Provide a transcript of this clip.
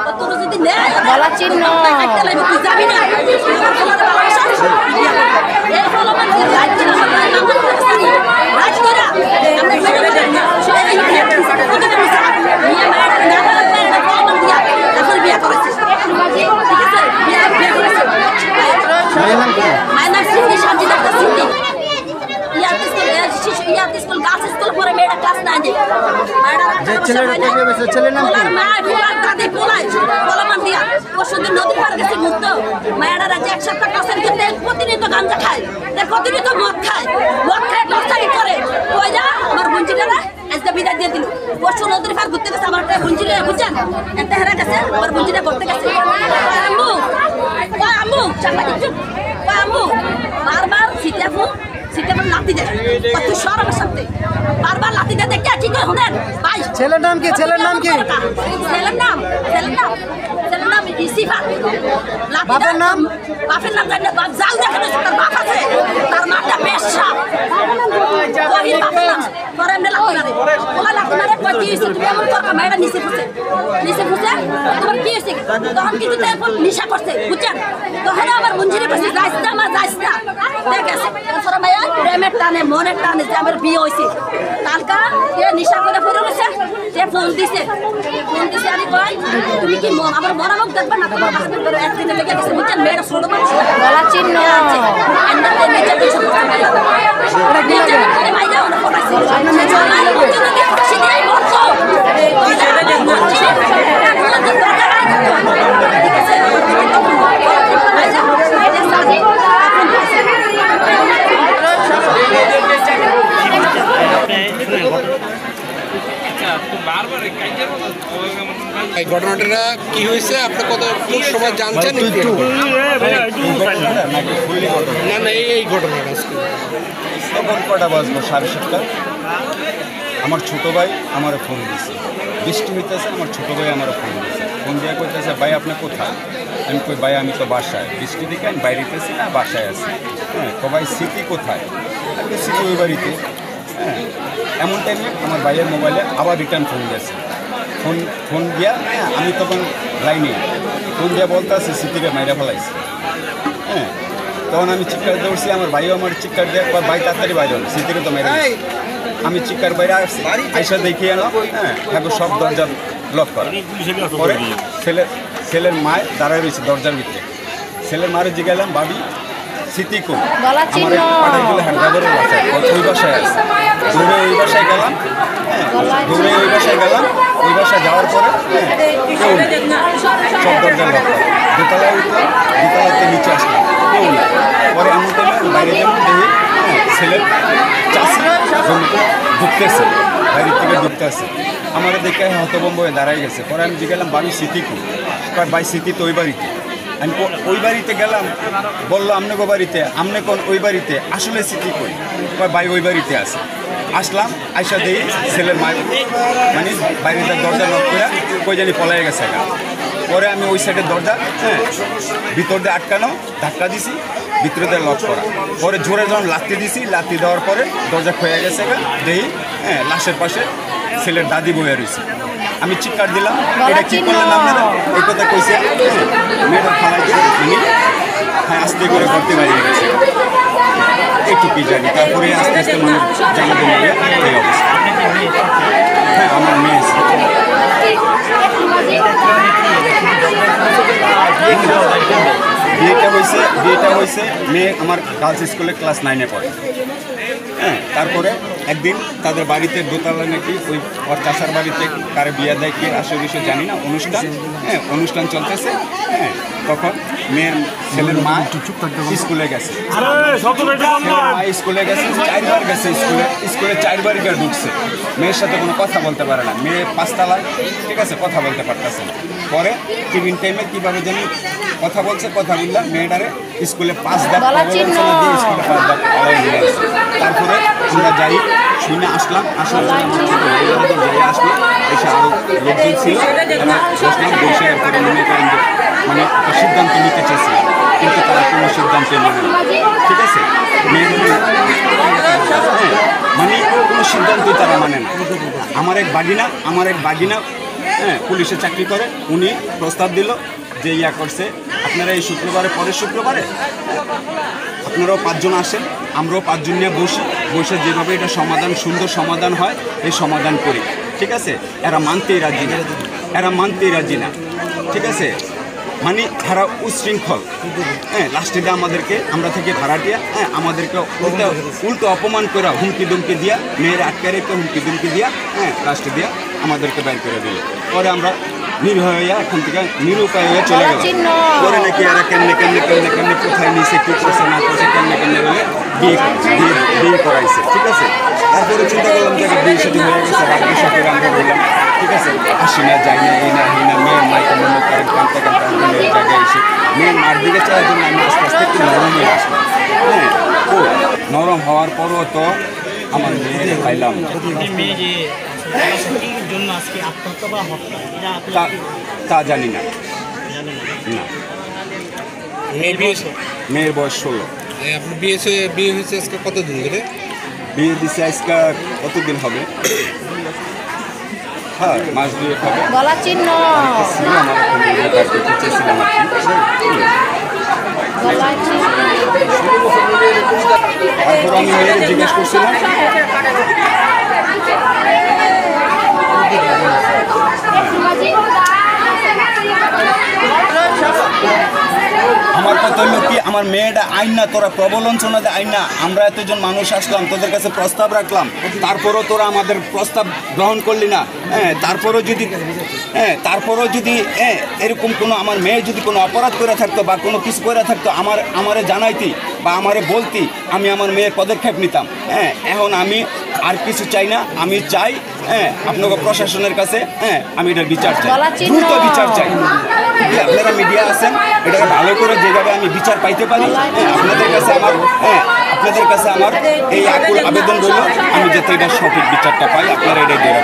গলা চিহ্ন গলা চিহ্ন ছেলের নাম নদীর পার গেছে ঘুরতো মায়েরা এক সপ্তাহ কাছের ক্ষেত্রে প্রতিনিয়ত গাঞ্জা খায় প্রতিনিয়ত মদ খায় টর্চারি করে ওইরা আমার বঞ্চিটারা আজকে বিদায় দিয়ে দিল পরশু নদীর পার ঘুরতে গেছে আমার বঞ্চিটা বুঝছেন একটা হেরা গেছে আমার বঞ্চিটা করতে গেছে আম্মু আম্মু আম্মু বারবার সিটাফু লাতি দেয় তুই সর আমার সাথে বারবার লাতি দেয় দেখে কি করে শুনেন ভাই ছেলের নাম কি ছেলের নাম ইসিফাত বাপের নাম জানি না যাও দেখেন তার বাপ আছে তার মাটা পেশা ওই বাপ পরে এমনি লাতি মারে ওলা লাতি মারে কই কি হইছে তুমি এমন করবা মেয়েটা নিচে ফুসে তোমার কি হইছে তখন কিন্তু তারপর নিশা করছে বুঝছেন তখন আমার মঞ্জিরে বসে যাইছ না দেখ আছে তারপর মায়া প্রেমের টানে মনের টানে যে আমার বিয়ে হইছে কালকা এ নিশা করে পড়ে গেছে সে ফোন দিছে আমি কই তুমি কি আমার মরা মুখ দেখবা না তোমার হাতে করে একদিনে লেগে গেছে বুঝছেন মেয়েটা ছোট মানুষ গলা চিহ্ন আন্দাতে নিচে কিছু করতে পারে মাইরা ওনা পড়াইছে সিধাই বলছো এই ঘটনাটা কি হয়েছে আপনি কত সময় জানছেন না না এই ঘটনাটা তখন কটা বাজবো 7:30 আমার ছোটো ভাই আমার ফোন দিয়েছে বৃষ্টি হইতেছে আমার ছোটো ভাই আমার ফোন দিয়েছে ফোন দিয়ে কইতেছে ভাই আপনি কোথায় আমি কই ভাই আমি তো বাসায় বৃষ্টি দিকে আমি বাইরেতেছি না বাসায় আছি হ্যাঁ তো ভাই স্মৃতি কোথায় আমি স্মৃতি ওই বাড়িতে হ্যাঁ এমন টাইমে আমার ভাইয়ের মোবাইলে আবার রিটার্ন ফোন দিয়েছে ফোন দিয়া হ্যাঁ আমি তখন লাইনে ফোন দিয়া বলতে আসি স্মৃতিকে মাইরা ফেলাইছি হ্যাঁ তখন আমি চিৎকার দৌড়ছি আমার ভাইও আমার চিৎকার দিয়ে ভাই তাড়াতাড়ি বাইরে হল স্মৃতিকে তো মাইরা আমি চিৎকার বাইরে আসছি আইসা দেখি এলো হ্যাঁ ঠাকুর সব দরজা লক করা পরে ছেলের মায় দাঁড়ায় রয়েছে দরজার ভিতরে ছেলের মারে জিগাইলাম ভাবি স্মৃতি কোন আমার পাঠাই দিলে হাঁটাগরের বাসায় ওই বাসায় আছে দৌড়ে ওই বাসায় গেলাম হ্যাঁ দৌড়ে ওই বাসায় গেলাম ওই বাসায় যাওয়ার পরে কেউ সব দরজা লক করা দোতলায় উঠলাম দোতলাতে নিচে আসলাম কেউ না পরে এমন টাইমে বাইরে যেমন দেখি ছেলের চাষি ঢুকতেছে বাইরের থেকে ঢুকতেছে আমার দেখে হতভম্ব হয়ে দাঁড়াই গেছে পরে আমি জিজ্ঞাসলাম বাড়ি স্মৃতি কোন ভাই স্মৃতি তো ওই বাড়িতে আমি ওই বাড়িতে গেলাম বললো আমনে গো বাড়িতে আমনে কোন ওই বাড়িতে আসলে স্মৃতি কই ভাই ওই বাড়িতে আছে আসলাম আইসা দিয়ে ছেলের মায়ের মানে বাইরের দরজা লক করে কই জানি পলাই গেছে পরে আমি ওই সাইডের দরজা হ্যাঁ ভিতর দিয়ে আটকানো ধাক্কা দিছি ভিতরে দিয়ে লক করা পরে জোরে যখন লাত্তি দিছি লাত্তি দেওয়ার পরে দরজা খয়ে গেছে দেখি হ্যাঁ লাশের পাশে ছেলের দাদি বইয়া রয়েছে আমি চিৎকার দিলাম এটা কি করলেন আপনারা এই কথা কইছে মেয়েটা থানায় হ্যাঁ আস্তে করে করতে পারি গেছে এইটুকুই জানি তারপরে আস্তে আস্তে মানুষ জানা দিলে এই অবস্থা হ্যাঁ আমার মেয়ে বিয়েটা হয়েছে মেয়ে আমার গার্লস স্কুলে ক্লাস 9-এ পড়ে হ্যাঁ তারপরে একদিন তাদের বাড়িতে দোতলা নাকি ওই ওর চাষার বাড়িতে কারে বিয়ে দেয় কি আসে বিষয় জানি না, অনুষ্ঠান, হ্যাঁ অনুষ্ঠান চলতেছে। হ্যাঁ তখন মেয়ের ছেলের মা স্কুলে গেছে, মা স্কুলে গেছে, 4 বার গেছে স্কুলে 4 বার গিয়ে ঢুকছে। মেয়ের সাথে কোনো কথা বলতে পারে না, মেয়ে 5 তলায়, ঠিক আছে, কথা বলতে পারতেছে না। পরে টিফিন টাইমে কীভাবে যেন কথা বলছে, কথা বললাম মেয়েটারে স্কুলে 5 ধাপ প্রবঞ্চনা দিয়ে স্কুলে 5 ধাপ আড়াই নিয়ে আসছে। তারপরে আমরা যাই শুনে আসলাম যাই আসলো, এসে আরও লোকজন ছিল, তারা বসলাম, বসে এরপরে মনে করেন যে মানে একটা সিদ্ধান্ত নিতে চেয়েছিল, কিন্তু তারা কোনো সিদ্ধান্ত নেবে না, ঠিক আছে। মেয়েদের মানে কোনো সিদ্ধান্তই তারা মানে না। আমার এক বাগিনা হ্যাঁ পুলিশে চাকরি করে, উনি প্রস্তাব দিল যে করছে আপনারা এই শুক্রবারে, পরের শুক্রবারে আপনারাও 5 জন আসেন, আমরাও 5 জন নিয়ে বসে যেভাবে এটা সুন্দর সমাধান হয় এই সমাধান করি, ঠিক আছে। এরা মানতেই রাজি না, ঠিক আছে। মানে তারা উচ্ছৃঙ্খল, হ্যাঁ লাস্টে দিয়ে আমরা থেকে ভাড়াটিয়া, হ্যাঁ আমাদেরকে উল্টো অপমান করে হুমকি দুমকি দিয়া, মেয়েরা আটকে রেখে হুমকি দুমকি দিয়া, হ্যাঁ লাস্টে দিয়া আমাদেরকে বের করে দিল। পরে আমরা নির্ভয় হইয়া এখান থেকে নিরুপায় হয়ে চলে গেল। পরে নাকি এরা কেমনে কোথায় নিচে কী করছে না করছে কেমনে বলে বিয়ে করাইছে, ঠিক আছে। তারপরে চিন্তা করলাম যে বিয়ে সাথে হয়ে গেছে, বাড়ির সাথে আমরা বললাম ঠিক আছে আসি না, যাই না, এই না মেয়ের মাইকে মনে করেন কানতে মেয়ের জায়গায় এসে মেয়ের মার দিকে চাওয়ার জন্য আমি আস্তে আস্তে একটু নরম হয়ে আসলাম। হ্যাঁ ও নরম হওয়ার পরও তো আমার মেয়েকে পাইলাম তা জানি না। মেয়ের বয়স 16। আপনার বিয়ে হয়েছে আজকে কতদিন ধরে? বিয়ে দিচ্ছে আজকে কতদিন হবে? হ্যাঁ মাস 2 হবে। গলা চিহ্ন তারপর আমি মেয়েকে জিজ্ঞেস করছিলাম আমার কথা হলো কি, আমার মেয়েটা আইন না, তোরা প্রবঞ্চনাতে আইন না, আমরা এতজন মানুষ আসলাম তোদের কাছে প্রস্তাব রাখলাম, তারপরও তোরা আমাদের প্রস্তাব গ্রহণ করলি না। হ্যাঁ তারপরও যদি এরকম কোনো আমার মেয়ে যদি কোনো অপরাধ করে থাকতো বা কোনো কিছু করে থাকতো আমারে জানাইতি বা আমারে বলতি, আমি আমার মেয়ের পদক্ষেপ নিতাম। হ্যাঁ এখন আমি আর কিছু চাই না, আমি চাই আপনাকে প্রশাসনের কাছে আমি এটার বিচার চাই, দ্রুত বিচার চাই। আপনারা মিডিয়া আছেন, এটাকে ভালো করে যেভাবে আমি বিচার পাইতে পারি আপনাদের কাছে আমার এই আকুল আবেদন রইল, আমি যাতে এটার সঠিক বিচারটা পাই, আপনারা এটাই দেওয়া